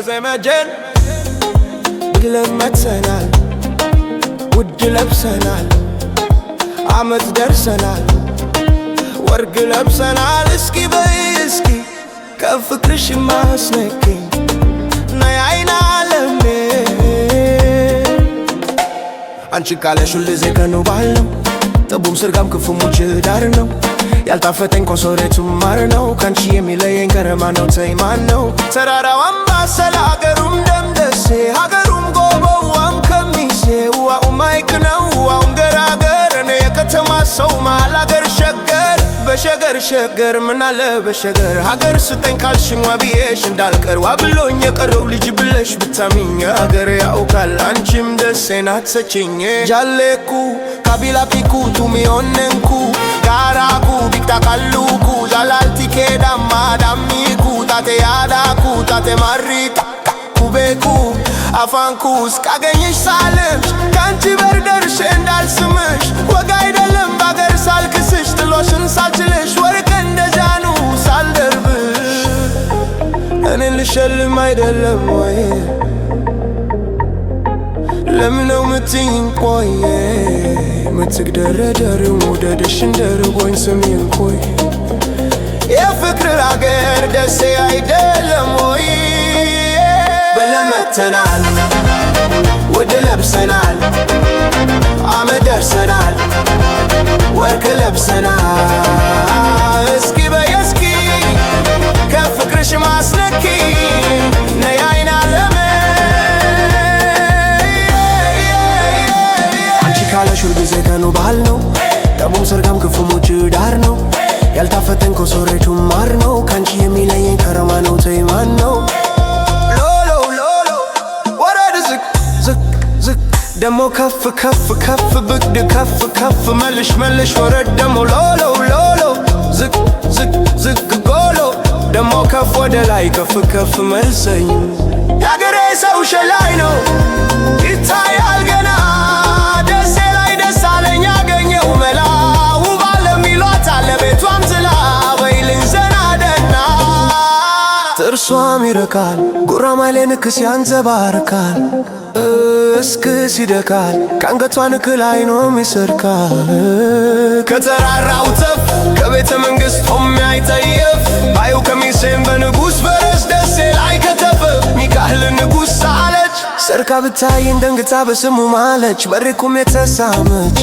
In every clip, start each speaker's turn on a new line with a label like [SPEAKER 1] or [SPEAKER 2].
[SPEAKER 1] ዘመጀን ብለን መጥተናል ውድ ለብሰናል አመት ደርሰናል ወርቅ ለብሰናል እስኪ በይ እስኪ ከፍቅርሽ ማስነኪኝ ነይ አይን ዓለሜ አንቺ ካለሽ ሁልጊዜ ቀኑ ባህል ነው ጠቡም ስርጋም ክፉም ውጭ ዳር ነው ያልጣፈጠኝ ኮሶሬቱ ማር ነው ካንቺ የሚለየኝ ከረማ ነው ተይ ማን ነው ተራራው አምባሰል ሀገሩም ደምደሴ ሀገሩም ጎበዋም ከሚሴ ውሃው ማይቅ ነው ውሃውም ገራገር እኔ የከተማ ሰው መሃል ሀገር ሸገር በሸገር ሸገር ምናለ በሸገር ሀገር ስጠኝ ካልሽኝ ዋብዬሽ እንዳልቀር ዋብሎኝ የቀረው ልጅ ብለሽ ብታሚኝ ሀገር ያውቃል አንቺም ደሴ ናት ሰችኝ ጃሌኩ ካቢላፒኩ ቱሚዮነንኩ ጋራኩ ቢክታካሉኩ ዛላልቲኬ ዳማ ዳሚኩ ታቴ ያዳኩ ታቴ ማሪታ ኩቤኩ አፋንኩ እስካገኘሽ ሳልምሽ ካንቺ በር ደርሼ እንዳልስምሽ ወግ አይደለም ባገር ሳልክስሽ ጥሎሽን ሳልችልሽ ወርቅ እንደጃኑ ሳልደርብሽ እኔን ልሸልም አይደለም ወይ ለምነው ምትይኝ ቆየ ምትግደረደሪው መውደድሽ እንደርቦኝ ስሚኝ ቆይ የፍቅር አገር ደሴ አይደለም ወይ ብለን መጥተናል ውድ ለብሰናል አመት ደርሰናል ወርቅ ለብሰናል እስኪ በይ እስኪ ከፍቅርሽ ማስነኪኝ ነይ አይን ዓለሜ አንቺ ካለሽ ሁልጊዜ ቀኑ ባህል ነው ጠቡም ሰርጋም ክፉም ውጭ ዳር ነው ያልጣፈጠኝ ኮሶሬቱ ማር ነው ካንቺ የሚለየኝ ከረማ ነው ተይ ማን ነው ደሞ ከፍ ከፍ ከፍ ብግድ ከፍ ከፍ መልሽ መልሽ ወረድ ደሞ ሎሎ ሎሎ ዝቅ ዝቅ ዝቅ ጎሎ ደሞ ከፍ ወደ ላይ ከፍ ከፍ መልሰኝ ያገሬ ሰው ሸላይ ነው ይታያል ገና ደሴ ላይ ደስ አለኝ ያገኘው መላ ውብ አለም ይሏታል ቤቷም ዝላ በይልን ዘና ደና ጥርሷም ይረካል ጉራማይሌ ንክስ ያንዘባርካል እስክስ ይደካል ከአንገቷ ንክል አይኖም ይሰርካል ከተራራው ተፍ ከቤተ መንግሥት ሆም ያይጠየፍ ባዩ ከሚሴም በንጉሥ ፈረስ ደሴ ላይ ከተፍ ሚካኤል ንጉሥ ሳለች ሰርካ ብታይን ደንግጣ በስሙ ማለች በሪኩም የተሳመች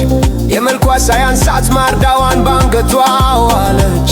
[SPEAKER 1] የመልኳ ሳያንሳት ማርዳዋን ባንገቷ ዋለች